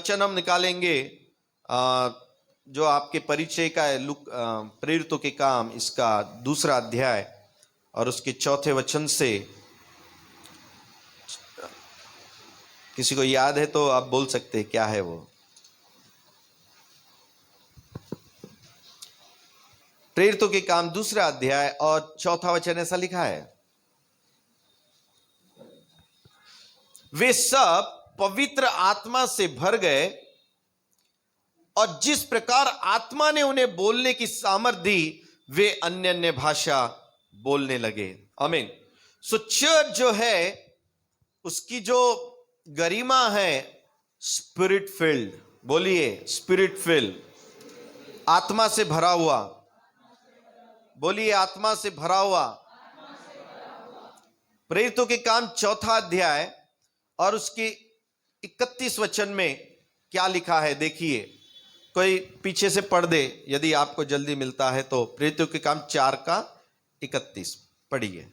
वचन हम निकालेंगे जो आपके परिचय का है, प्रेरितों के काम इसका 2 अध्याय और उसके 4 वचन से। किसी को याद है तो आप बोल सकते हैं क्या है वो। प्रेरितों के काम 2 अध्याय और 4 वचन ऐसा लिखा है, वे सब पवित्र आत्मा से भर गए और जिस प्रकार आत्मा ने उन्हें बोलने की सामर्थ दी वे अन्य अन्य भाषा बोलने लगे। आमीन। सो चर्च जो है उसकी जो गरिमा है स्पिरिट फिल्ड, बोलिए स्पिरिट फिल्ड, आत्मा से भरा हुआ, बोलिए आत्मा से भरा हुआ। प्रेरितों के काम 4 अध्याय और उसके 31 वचन में क्या लिखा है देखिए। कोई पीछे से पढ़ दे यदि आपको जल्दी मिलता है तो। प्रेरितों के काम 4:31 पढ़िए।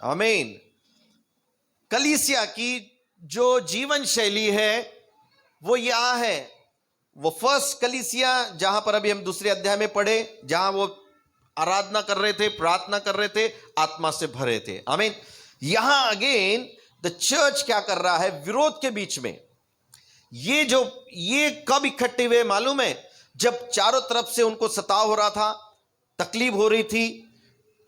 आमीन। कलीसिया की जो जीवन शैली है वो यह है, वो फर्स्ट कलीसिया जहां पर अभी हम 2 अध्याय में पढ़े, जहां वो आराधना कर रहे थे, प्रार्थना कर रहे थे, आत्मा से भरे थे। आमीन। यहां अगेन द चर्च क्या कर रहा है, विरोध के बीच में। ये कब इकट्ठे हुए मालूम है? जब चारों तरफ से उनको सताव हो रहा था, तकलीफ हो रही थी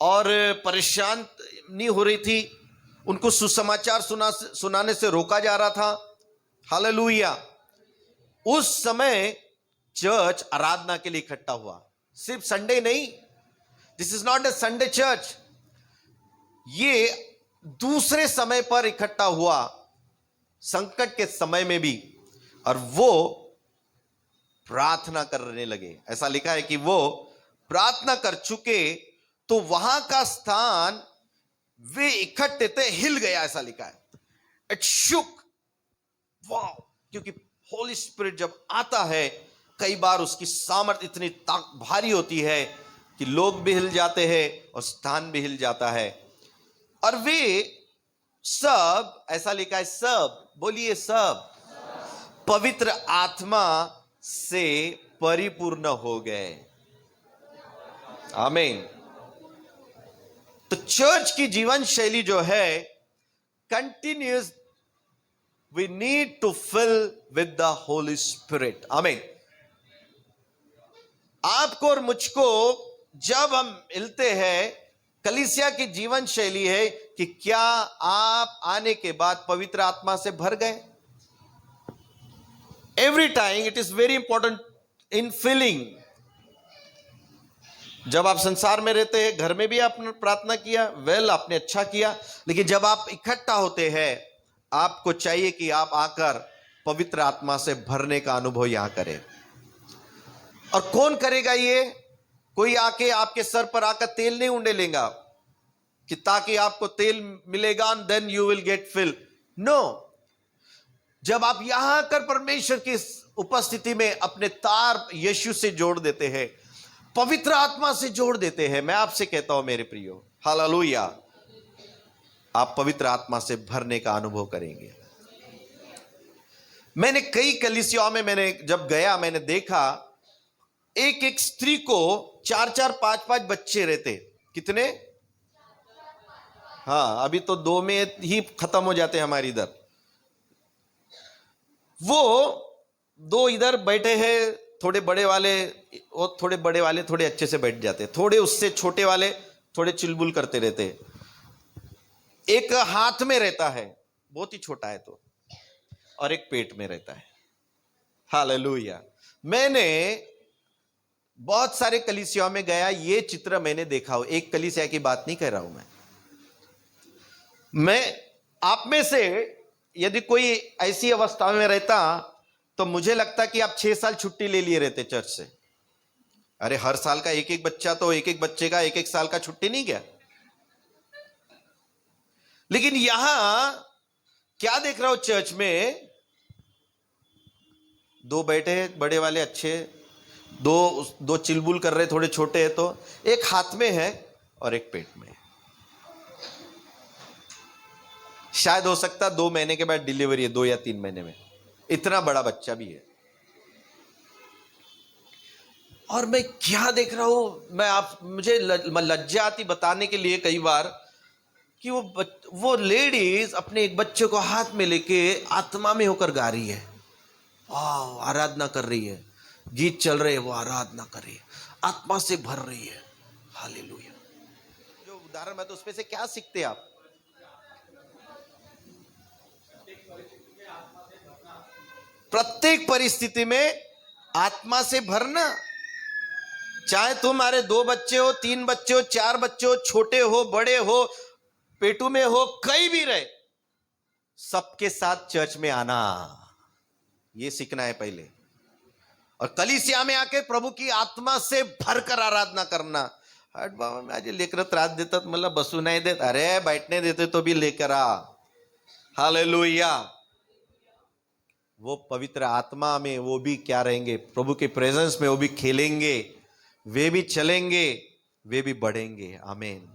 और परेशानी हो रही थी, उनको सुसमाचार सुनाने से रोका जा रहा था। हालेलुया। उस समय चर्च आराधना के लिए इकट्ठा हुआ, सिर्फ संडे नहीं। This is not a Sunday church, ये दूसरे समय पर इकट्ठा हुआ, संकट के समय में भी, और वो प्रार्थना करने लगे। ऐसा लिखा है कि वो प्रार्थना कर चुके तो वहां का स्थान वे इकट्ठे थे हिल गया, ऐसा लिखा है। इट शुक। वाह। क्योंकि होली स्पिरिट जब आता है कई बार उसकी सामर्थ इतनी भारी होती है कि लोग भी हिल जाते हैं और स्थान भी हिल जाता है। और वे सब, ऐसा लिखा है सब, बोलिए सब, पवित्र आत्मा से परिपूर्ण हो गए। आमीन। तो चर्च की जीवन शैली जो है continuous, we need to fill with the Holy Spirit. आमीन। आपको और मुझको जब हम मिलते हैं, कलीसिया की जीवन शैली है कि क्या आप आने के बाद पवित्र आत्मा से भर गए? Every time it is very important in filling. जब आप संसार में रहते हैं, घर में भी आपने प्रार्थना किया, आपने अच्छा किया, लेकिन जब आप इकट्ठा होते हैं आपको चाहिए कि आप आकर पवित्र आत्मा से भरने का अनुभव यहां करें। और कौन करेगा ये? कोई आके आपके सर पर आकर तेल नहीं उंडेलेगा कि ताकि आपको तेल मिलेगा then you will get fill. No. जब आप यहां आकर परमेश्वर की उपस्थिति में अपने तार यीशु से जोड़ देते हैं, पवित्र आत्मा से जोड़ देते हैं, मैं आपसे कहता हूं मेरे प्रियो, हालेलुया, आप पवित्र आत्मा से भरने का अनुभव करेंगे। मैंने कई कलीसियाओं में जब गया, मैंने देखा एक एक स्त्री को 4-4, 5-5 बच्चे रहते। कितने? हाँ, अभी तो 2 में ही खत्म हो जाते हमारे इधर। वो 2 इधर बैठे हैं, थोड़े बड़े वाले, और थोड़े बड़े वाले थोड़े अच्छे से बैठ जाते, थोड़े उससे छोटे वाले थोड़े चिलबुल करते रहते। एक हाथ में रहता है, बहुत ही छोटा है तो, और एक पेट में रहता है। हालेलुया। मैंने बहुत सारे कलीसियाओं में गया, ये चित्र मैंने देखा हो। एक कलीसिया की बात नहीं कर रहा हूं मैं आप में से यदि कोई ऐसी अवस्था में रहता तो मुझे लगता कि आप 6 साल छुट्टी ले लिए रहते चर्च से। अरे हर साल का एक एक बच्चा, तो एक एक बच्चे का 1-1 साल का छुट्टी नहीं गया। लेकिन यहां क्या देख रहा हूं, चर्च में 2 बैठे बड़े वाले अच्छे, दो चिलबुल कर रहे, थोड़े छोटे हैं, तो एक हाथ में है और एक पेट में है। शायद हो सकता 2 महीने के बाद डिलीवरी है, 2 या 3 महीने में, इतना बड़ा बच्चा भी है। और मैं क्या देख रहा हूं, मुझे लज्जा आती बताने के लिए कई बार कि वो लेडीज अपने एक बच्चे को हाथ में लेके आत्मा में होकर गा रही है, आराधना कर रही है, गीत चल रहे हैं, वो आराधना कर रही है, आत्मा से भर रही है। हालेलुया। जो उदाहरण मैं तो उसमें से क्या सीखते आप? प्रत्येक परिस्थिति में आत्मा से भरना। चाहे तुम्हारे 2 बच्चे हो, 3 बच्चे हो, 4 बच्चे हो, छोटे हो, बड़े हो, पेटू में हो, कहीं भी रहे, सबके साथ चर्च में आना, ये सीखना है पहले। और कलीसिया में आके प्रभु की आत्मा से भरकर आराधना करना। हट बाबा, माझे लेकर त्रास देतात, मला बसू नाही देत, अरे बैठने देते तो भी लेकर आ। हालेलुया। वो पवित्र आत्मा में वो भी क्या रहेंगे, प्रभु के प्रेजेंस में वो भी खेलेंगे, वे भी चलेंगे, वे भी बढ़ेंगे। आमीन।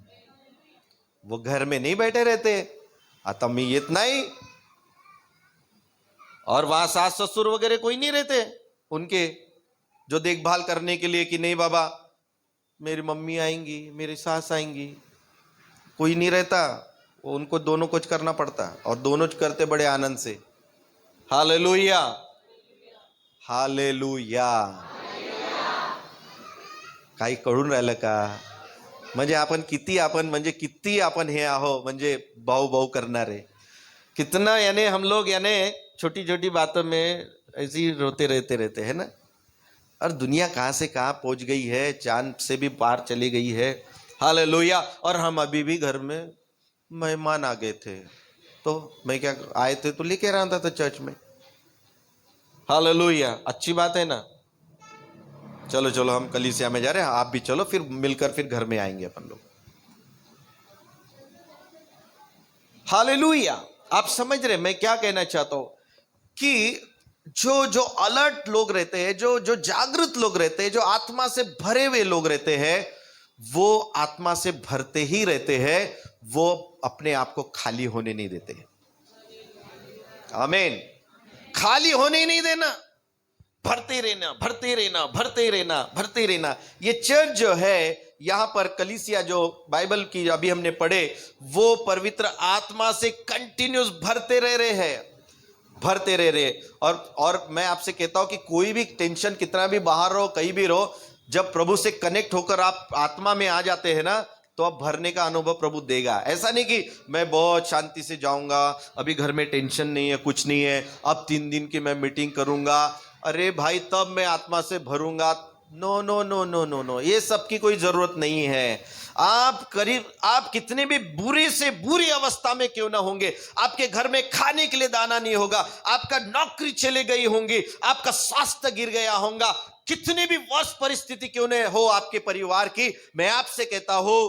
वो घर में नहीं बैठे रहते, आता मी येत नहीं, और वहां सास ससुर वगैरह कोई नहीं रहते उनके जो देखभाल करने के लिए कि नहीं बाबा मेरी मम्मी आएंगी, मेरी सास आएंगी, कोई नहीं रहता। उनको दोनों कुछ करना पड़ता, और दोनों करते बड़े आनंद से। Hallelujah, hallelujah. काही कळून राहिलं का? म्हणजे आपण किती आपण हे आहो, म्हणजे भाऊ भाऊ करणारे कितना, यानी हम लोग यानी छोटी छोटी बातों में ऐसे ही रोते रहते हैं ना। और दुनिया कहाँ से कहाँ पहुंच गई है, चांद से भी पार चली गई है। हालेलुया। और हम अभी भी घर में मेहमान आ गए थे, तो मैं क्या आए थे तो लेके रहा था चर्च में। हालेलुया, अच्छी बात है ना। चलो चलो हम कलीसिया में जा रहे हैं, आप भी चलो, फिर मिलकर फिर घर में आएंगे अपन लोग। हालेलुया। आप समझ रहे मैं क्या कहना चाहता हूं कि जो अलर्ट लोग रहते हैं, जो जागृत लोग रहते हैं, जो आत्मा से भरे हुए लोग रहते हैं, वो आत्मा से भरते ही रहते हैं, वो अपने आप को खाली होने नहीं देते। आमीन। खाली होने ही नहीं देना, भरते रहना, भरते रहना, भरते रहना, भरते रहना। ये चर्च जो है, यहां पर कलीसिया जो बाइबल की अभी हमने पढ़े, वो पवित्र आत्मा से कंटिन्यूस भरते रह रहे हैं, भरते रह रहे। और मैं आपसे कहता हूं कि कोई भी टेंशन कितना भी बाहर रहो, कहीं भी रहो, जब प्रभु से कनेक्ट होकर आप आत्मा में आ जाते हैं ना, तो अब भरने का अनुभव प्रभु देगा। ऐसा नहीं कि मैं बहुत शांति से जाऊंगा, अभी घर में टेंशन नहीं है, कुछ नहीं है, अब 3 दिन की मैं मीटिंग करूंगा, अरे भाई तब मैं आत्मा से भरूंगा। No no no no no no, ये सब की कोई जरूरत नहीं है। आप कितने भी बुरी से बुरी अवस्था में क्यों ना होंगे, आपके घर में खाने के लिए दाना नहीं होगा, आपका नौकरी चले गई होंगी, आपका स्वास्थ्य गिर गया होगा, कितनी भी वर्ष परिस्थिति क्यों न हो आपके परिवार की, मैं आपसे कहता हूं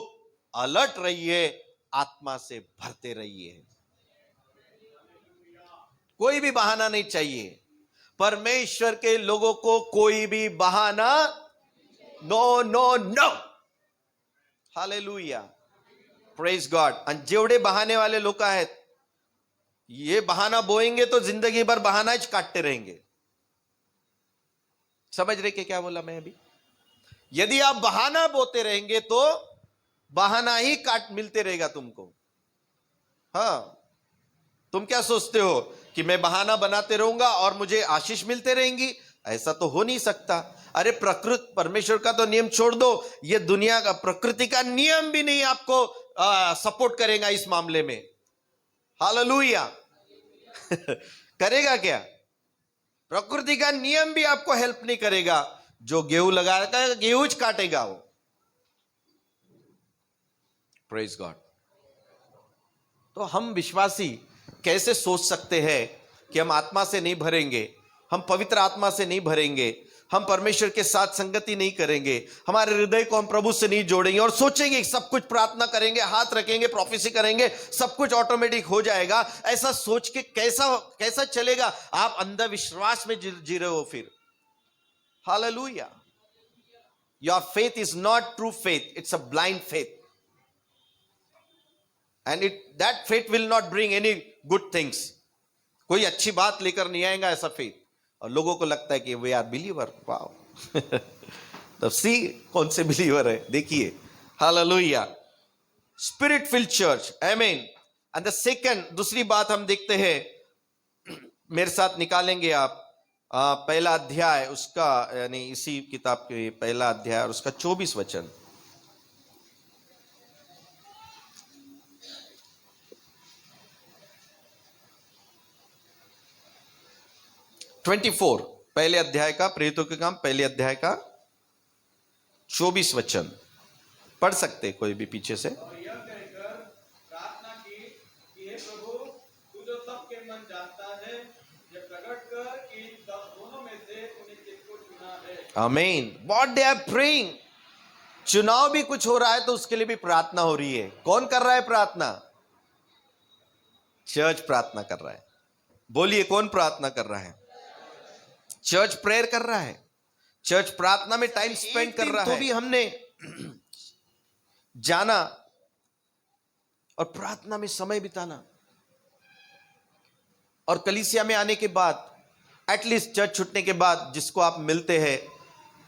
अलर्ट रहिए, आत्मा से भरते रहिए। कोई भी बहाना नहीं चाहिए। परमेश्वर के लोगों को कोई भी बहाना, no no no. Hallelujah, praise God. आणि जेवढे बहाने वाले लोग आहेत, ये बहाना बोएंगे तो जिंदगी भर बहाना ही काटते रहेंगे। समझ रहे क्या बोला मैं अभी? यदि आप बहाना बोते रहेंगे तो बहाना ही काट मिलते रहेगा तुमको। हाँ, तुम क्या सोचते हो कि मैं बहाना बनाते रहूंगा और मुझे आशीष मिलते रहेंगी? ऐसा तो हो नहीं सकता। अरे परमेश्वर का तो नियम छोड़ दो, ये दुनिया का प्रकृति का नियम भी नहीं आपको सपोर्ट करेगा इस मामले में। हालेलुया। करेगा क्या? प्रकृति का नियम भी आपको हेल्प नहीं करेगा। जो गेहूं लगाएगा गेहूं काटेगा वो। Praise God. तो हम विश्वासी कैसे सोच सकते हैं कि हम आत्मा से नहीं भरेंगे, हम पवित्र आत्मा से नहीं भरेंगे, हम परमेश्वर के साथ संगति नहीं करेंगे, हमारे हृदय को हम प्रभु से नहीं जोड़ेंगे और सोचेंगे सब कुछ प्रार्थना करेंगे, हाथ रखेंगे, प्रोफेसी करेंगे, सब कुछ ऑटोमेटिक हो जाएगा। ऐसा सोच के कैसा चलेगा? आप अंधविश्वास में जी रहे हो फिर। Hallelujah. Your faith is not true faith, it's a blind faith. And that faith will not bring any good things. कोई अच्छी बात लेकर नहीं आएगा ऐसा faith. और लोगों को लगता है कि वे आर बिलीवर. वाओ. तब सी कौन से बिलीवर है देखिए. हालेलुया. Spirit field church. आमीन. एंड द सेकंड, दूसरी बात हम देखते हैं, मेरे साथ निकालेंगे आप पहला अध्याय उसका, यानी इसी किताब के पहला अध्याय और उसका 24 वचन. पहले अध्याय का, प्रेरितों के काम पहले अध्याय का 24 वचन पढ़ सकते कोई भी पीछे से. और यह कहकर प्रार्थना की कि हे प्रभु, तू जो सबके मन जानता है, ये प्रकट कर कि दोनों में से तूने किसको चुना है. आमीन. What they are praying. चुनाव भी कुछ हो रहा है तो उसके लिए भी प्रार्थना हो रही है. कौन कर रहा है प्रार्थना? चर्च प्रार्थना कर रहा है. बोलिए, कौन प्रार्थना कर रहा है? चर्च प्रेयर कर रहा है. चर्च प्रार्थना में टाइम स्पेंड कर रहा है. तो भी हमने जाना और प्रार्थना में समय बिताना, और कलीसिया में आने के बाद, एटलीस्ट चर्च छूटने के बाद जिसको आप मिलते हैं,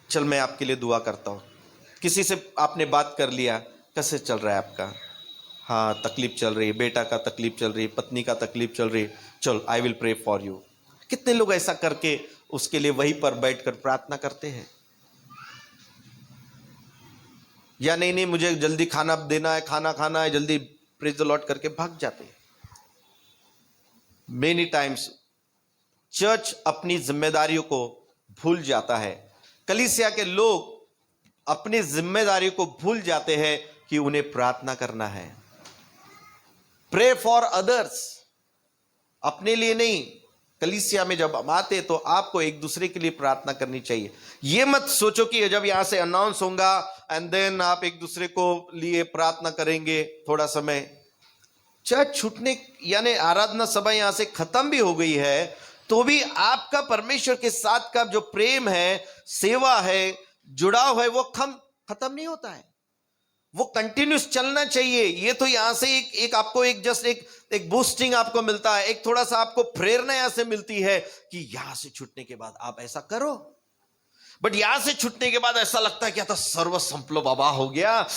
चल मैं आपके लिए दुआ करता हूं. किसी से आपने बात कर लिया, कैसे चल रहा है आपका? हाँ, तकलीफ चल रही है, बेटा का तकलीफ चल रही है, पत्नी का तकलीफ चल रही है, चल I will pray for you. कितने लोग ऐसा करके उसके लिए वहीं पर बैठकर प्रार्थना करते हैं? या नहीं मुझे जल्दी खाना देना है, खाना खाना है, जल्दी प्रेज द लॉर्ड करके भाग जाते हैं. मेनी टाइम्स चर्च अपनी जिम्मेदारियों को भूल जाता है. कलीसिया के लोग अपनी जिम्मेदारियों को भूल जाते हैं कि उन्हें प्रार्थना करना है. प्रे फॉर अदर्स, अपने लिए नहीं. कलीसिया में जब हम आते तो आपको एक दूसरे के लिए प्रार्थना करनी चाहिए. ये मत सोचो कि जब यहां से अनाउंस होगा एंड देन आप एक दूसरे को लिए प्रार्थना करेंगे थोड़ा समय. चर्च छूटने यानी आराधना सभा यहां से खत्म भी हो गई है तो भी आपका परमेश्वर के साथ का जो प्रेम है, सेवा है, जुड़ाव है, वो खत्म नहीं होता है. वो कंटिन्यूस चलना चाहिए. ये तो यहां से एक आपको एक बूस्टिंग आपको मिलता है, एक थोड़ा सा आपको प्रेरणा यहां से मिलती है कि यहां से छूटने के बाद आप ऐसा करो. बट यहां से छूटने के बाद ऐसा लगता है कि आता सर्व संपलो बाबा हो गया,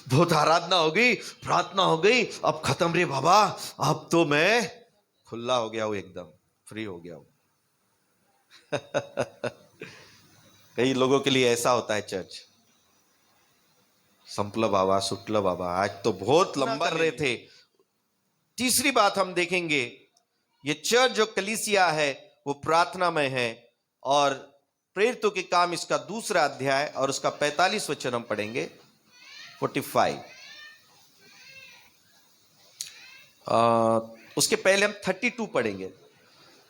बहुत आराधना हो गई, प्रार्थना हो गई, अब खत्म रे बाबा, अब तो मैं खुला हो गया हूं, एकदम फ्री हो गया हूं. कई लोगों के लिए ऐसा होता है चर्च. संपला बाबा, सुटला बाबा, आज तो बहुत लंबा कर रहे थे. तीसरी बात हम देखेंगे, ये चर्च जो कलीसिया है वो प्रार्थना में है. और प्रेरितों के काम इसका दूसरा अध्याय और उसका 45 वचन हम पढ़ेंगे. 45 उसके पहले हम 32 पढ़ेंगे,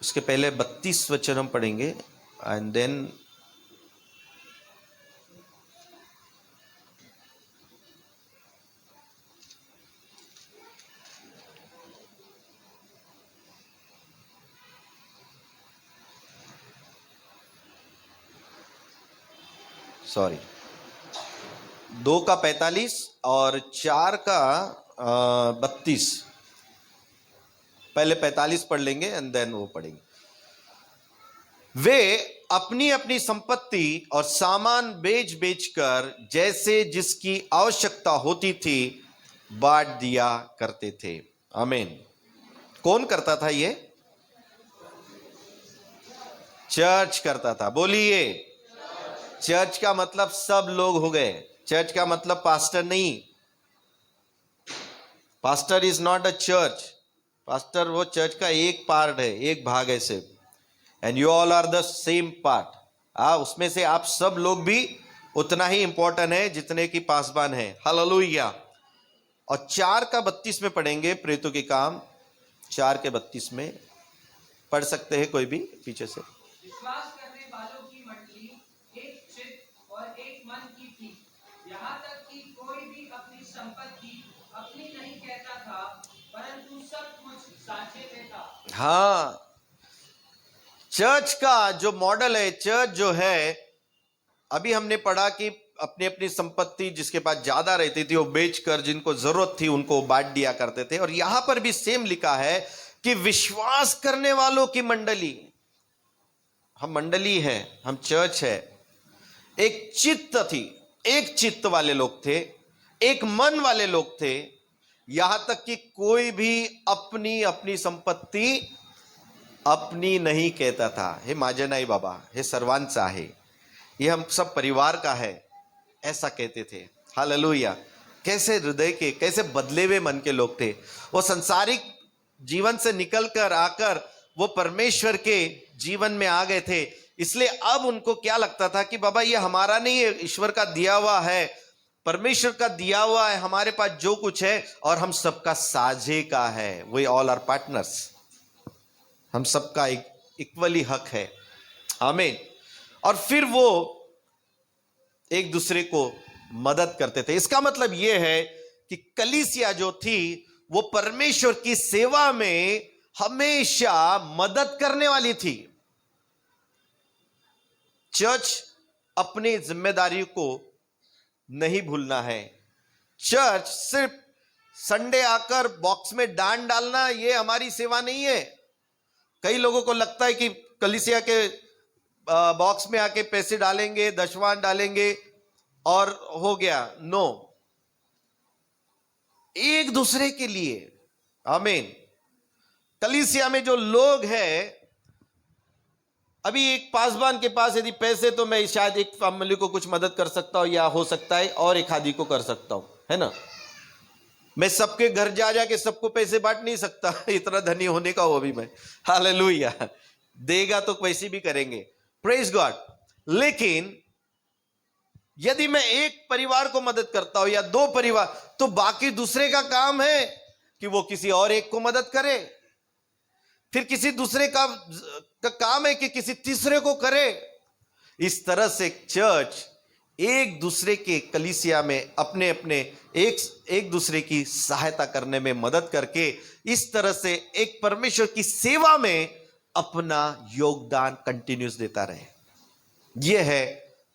उसके पहले 32 वचन हम पढ़ेंगे एंड देन सॉरी 2 का 45 और 4 का 32. पहले 45 पढ़ लेंगे एंड देन वो पढ़ेंगे. वे अपनी अपनी संपत्ति और सामान बेच बेचकर जैसे जिसकी आवश्यकता होती थी बांट दिया करते थे. आमीन. कौन करता था ये? चर्च करता था. बोलिए, चर्च का मतलब सब लोग हो गए. चर्च का मतलब पास्टर नहीं. Pastor is not a church. Pastor वो चर्च का एक पार्ट है, एक भाग है सिर्फ. And you all are the same part. उसमें से आप सब लोग भी उतना ही इंपॉर्टेंट है जितने की पासबान है. हालेलुया. और 4 का 32 में पढ़ेंगे प्रेरितों के काम 4 के 32 में. पढ़ सकते हैं कोई भी पीछे से. विश्वास करने वालों की मंडली एक चित्त और एक मन की थी, यहाँ तक कि कोई भी अपनी संपत्ति अपनी नहीं कहता था, परंतु सब कुछ साझे में था. हाँ, चर्च का जो मॉडल है, चर्च जो है, अभी हमने पढ़ा कि अपनी अपनी संपत्ति जिसके पास ज्यादा रहती थी वो बेचकर जिनको जरूरत थी उनको बांट दिया करते थे। और यहां पर भी सेम लिखा है कि विश्वास करने वालों की मंडली, हम मंडली हैं, हम चर्च है, एक चित्त थी, एक चित्त वाले लोग थे, एक मन वाले लोग थे। यहां तक कि कोई भी अपनी अपनी संपत्ति अपनी नहीं कहता था। हे महाजनाई बाबा, हे सर्वांचा है, ये हम सब परिवार का है, ऐसा कहते थे। हालेलुया। कैसे हृदय के, कैसे बदले हुए मन के लोग थे। वो संसारिक जीवन से निकलकर आकर वो परमेश्वर के जीवन में आ गए थे। इसलिए अब उनको क्या लगता था कि बाबा ये हमारा नहीं है, ईश्वर का दिया हुआ है, परमेश्वर का दिया हुआ है, हमारे पास जो कुछ है और हम सबका साझे का है। वी ऑल आर पार्टनर्स, हम सबका एक इक्वली हक है। आमीन। और फिर वो एक दूसरे को मदद करते थे। इसका मतलब यह है कि कलीसिया जो थी वो परमेश्वर की सेवा में हमेशा मदद करने वाली थी। चर्च अपनी जिम्मेदारी को नहीं भूलना है। चर्च सिर्फ संडे आकर बॉक्स में दान डालना ये हमारी सेवा नहीं है। कई लोगों को लगता है कि कलीसिया के बॉक्स में आके पैसे डालेंगे, दशवान डालेंगे और हो गया। नो, एक दूसरे के लिए। आमीन। कलीसिया में जो लोग हैं, अभी एक पासवान के पास यदि पैसे, तो मैं शायद एक फैमिली को कुछ मदद कर सकता हूं, या हो सकता है और एक आदि को कर सकता हूं, है ना। मैं सबके घर जा जाके सबको पैसे बांट नहीं सकता, इतना धनी होने का वो भी मैं। हालेलुया। देगा तो वैसे भी करेंगे, प्रेज गॉड। लेकिन यदि मैं एक परिवार को मदद करता हूं या दो परिवार, तो बाकी दूसरे का काम है कि वो किसी और एक को मदद करे। फिर किसी दूसरे का काम है कि किसी तीसरे को करे। इस तरह से चर्च एक दूसरे के कलीसिया में अपने अपने एक दूसरे की सहायता करने में मदद करके इस तरह से एक परमेश्वर की सेवा में अपना योगदान कंटिन्यूस देता रहे। यह है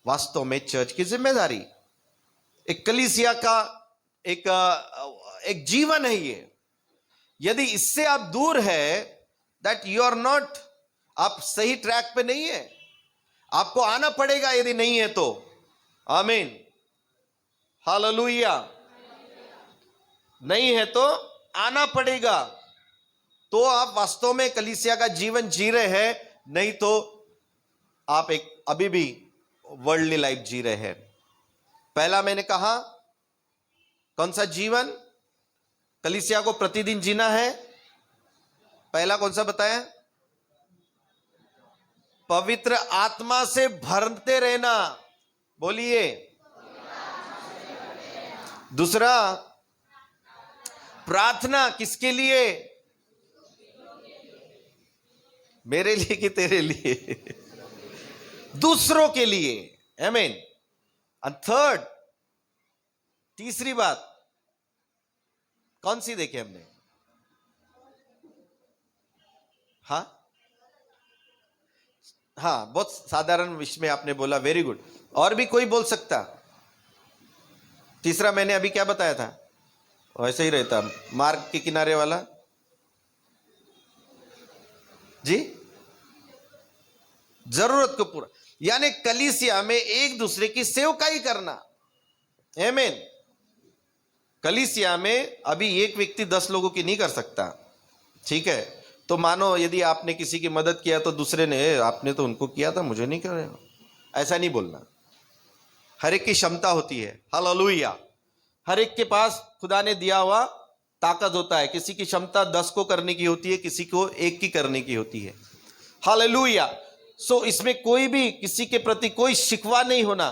वास्तव में चर्च की जिम्मेदारी। एक कलीसिया का एक जीवन है ये। यदि इससे आप दूर है, दैट यू आर नॉट, आप सही ट्रैक पे नहीं है। आपको आना पड़ेगा यदि नहीं है तो। आमीन। हालेलुया। नहीं है तो आना पड़ेगा, तो आप वास्तव में कलीसिया का जीवन जी रहे हैं। नहीं तो आप एक अभी भी वर्ल्डली लाइफ जी रहे हैं। पहला मैंने कहा कौन सा जीवन कलीसिया को प्रतिदिन जीना है? पहला कौन सा बताया? पवित्र आत्मा से भरते रहना। बोलिए। दूसरा, प्रार्थना किसके लिए? मेरे लिए कि तेरे लिए? दूसरों के लिए। आमीन। एंड थर्ड, तीसरी बात कौन सी देखी हमने? हाँ, बहुत साधारण विषय में आपने बोला, वेरी गुड। और भी कोई बोल सकता? तीसरा मैंने अभी क्या बताया था? वैसे ही रहता, मार्ग के किनारे वाला जी, जरूरत को पूरा, यानी कलीसिया में एक दूसरे की सेवकाई करना। आमीन। कलीसिया में अभी एक व्यक्ति 10 लोगों की नहीं कर सकता, ठीक है? तो मानो यदि आपने किसी की मदद किया तो दूसरे ने, आपने तो उनको किया था, मुझे नहीं कर रहे हो, ऐसा नहीं बोलना। हर एक की क्षमता होती है। हालेलुया। हर एक के पास खुदा ने दिया हुआ ताकत होता है। किसी की क्षमता 10 को करने की होती है, किसी को 1 की करने की होती है। हालेलुया। सो इसमें कोई भी किसी के प्रति कोई शिकवा नहीं होना।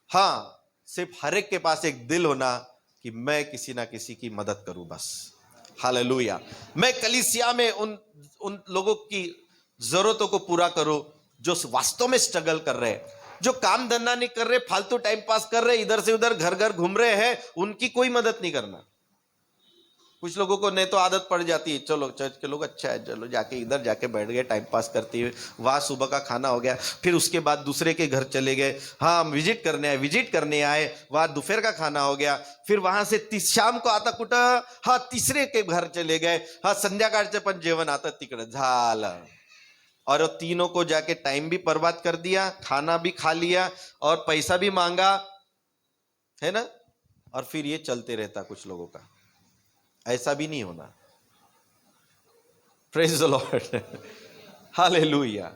हाँ, सिर्फ हर एक के पास एक दिल होना कि मैं किसी ना किसी की मदद करूं, बस। हालेलुया। मैं कलीसिया में उन लोगों की जरूरतों को पूरा करूं जो वास्तव में स्ट्रगल कर रहे हैं, जो काम धंधा नहीं कर रहे, फालतू टाइम पास कर रहे, इधर से उधर घर घर घूम रहे हैं, उनकी कोई मदद नहीं करना। कुछ लोगों को नहीं तो आदत पड़ जाती है, चलो चर्च के लोग अच्छा है, चलो जाके इधर जाके बैठ गए टाइम पास करते हुए, वहाँ सुबह का खाना हो गया, फिर उसके बाद दूसरे के घर चले गए, हाँ हम विजिट करने आए, वहाँ दोपहर का खाना हो गया, फिर वहाँ से शाम को आता कुठं, हाँ तिसरे के घर चले गए, हाँ संध्याकाळचे पण जेवण आता तिकडे झालं, और तीनों को जाके टाइम भी बर्बाद कर दिया, खाना भी खा लिया और पैसा भी मांगा, है ना। और फिर ये चलते रहता कुछ लोगों का। ऐसा भी नहीं होना। Praise the Lord, hallelujah,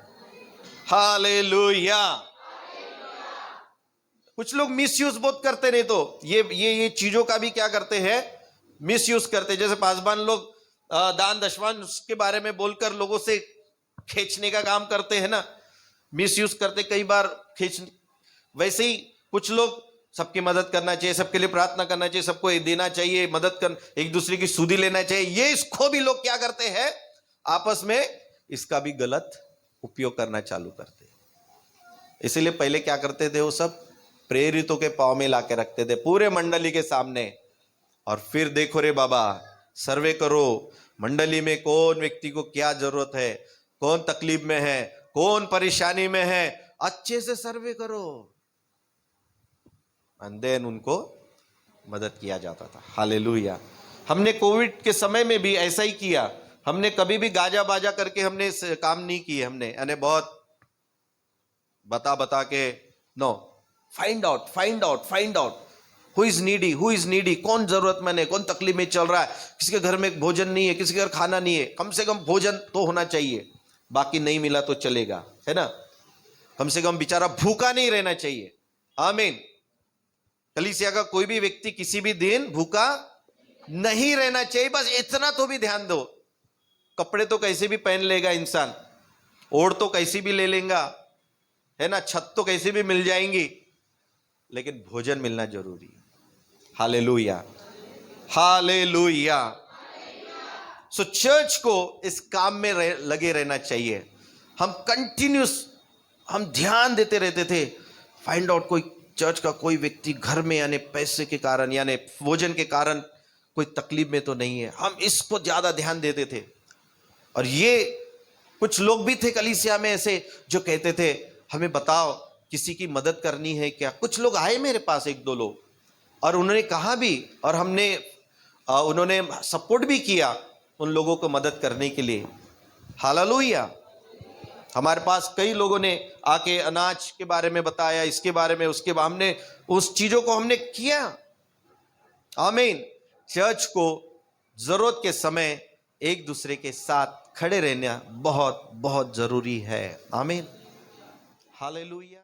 hallelujah. कुछ लोग मिसयूज बहुत करते, नहीं तो ये चीजों का भी क्या करते हैं, मिसयूज करते। जैसे पासवान लोग दान दशवांश के बारे में बोलकर लोगों से खींचने का काम करते हैं ना, मिसयूज करते कई बार खींच। वैसे ही कुछ लोग सबकी मदद करना चाहिए, सबके लिए प्रार्थना करना चाहिए, सबको देना चाहिए, मदद कर, एक दूसरे की सुधि लेना चाहिए, ये इसको भी लोग क्या करते हैं, आपस में इसका भी गलत उपयोग करना चालू करते हैं। इसीलिए पहले क्या करते थे, वो सब प्रेरितों के पांव में लाके रखते थे पूरे मंडली के सामने, और फिर देखो रे बाबा, सर्वे करो मंडली में कौन व्यक्ति को क्या जरूरत है, कौन तकलीफ में है, कौन परेशानी में है, अच्छे से सर्वे करो, एंड देन उनको मदद किया जाता था। हालेलुया। हमने कोविड के समय में भी ऐसा ही किया। हमने कभी भी गाजा बाजा करके हमने काम नहीं किए, हमने यानी बहुत बता के, no, find out who is needy, कौन जरूरतमंद है, कौन तकलीफ में चल रहा है, किसी के घर में भोजन नहीं है, किसी के घर खाना नहीं है, कम से कम भोजन तो होना चाहिए, बाकी नहीं मिला तो चलेगा, है ना, कम से कम बेचारा भूखा नहीं रहना चाहिए। आमीन। कलीसिया का कोई भी व्यक्ति किसी भी दिन भूखा नहीं रहना चाहिए, बस इतना तो भी ध्यान दो। कपड़े तो कैसे भी पहन लेगा इंसान, ओढ़ तो कैसी भी ले लेगा, है ना, छत तो कैसे भी मिल जाएंगी, लेकिन भोजन मिलना जरूरी है। Hallelujah, hallelujah. सो चर्च को इस काम में लगे रहना चाहिए। हम कंटिन्यूस, हम ध्यान देते रहते थे, फाइंड आउट कोई चर्च का कोई व्यक्ति घर में यानी पैसे के कारण यानी भोजन के कारण कोई तकलीफ में तो नहीं है, हम इसको ज्यादा ध्यान देते थे। और ये कुछ लोग भी थे कलीसिया में ऐसे जो कहते थे, हमें बताओ किसी की मदद करनी है क्या। कुछ लोग आए मेरे पास, एक दो लोग, और उन्होंने कहा भी, और उन्होंने सपोर्ट भी किया उन लोगों को मदद करने के लिए। हालेलुया। हमारे पास कई लोगों ने आके अनाज के बारे में बताया, इसके बारे में, उसके बारे में, उस चीजों को हमने किया। आमीन। चर्च को जरूरत के समय एक दूसरे के साथ खड़े रहना बहुत बहुत जरूरी है। आमीन, हालेलुया।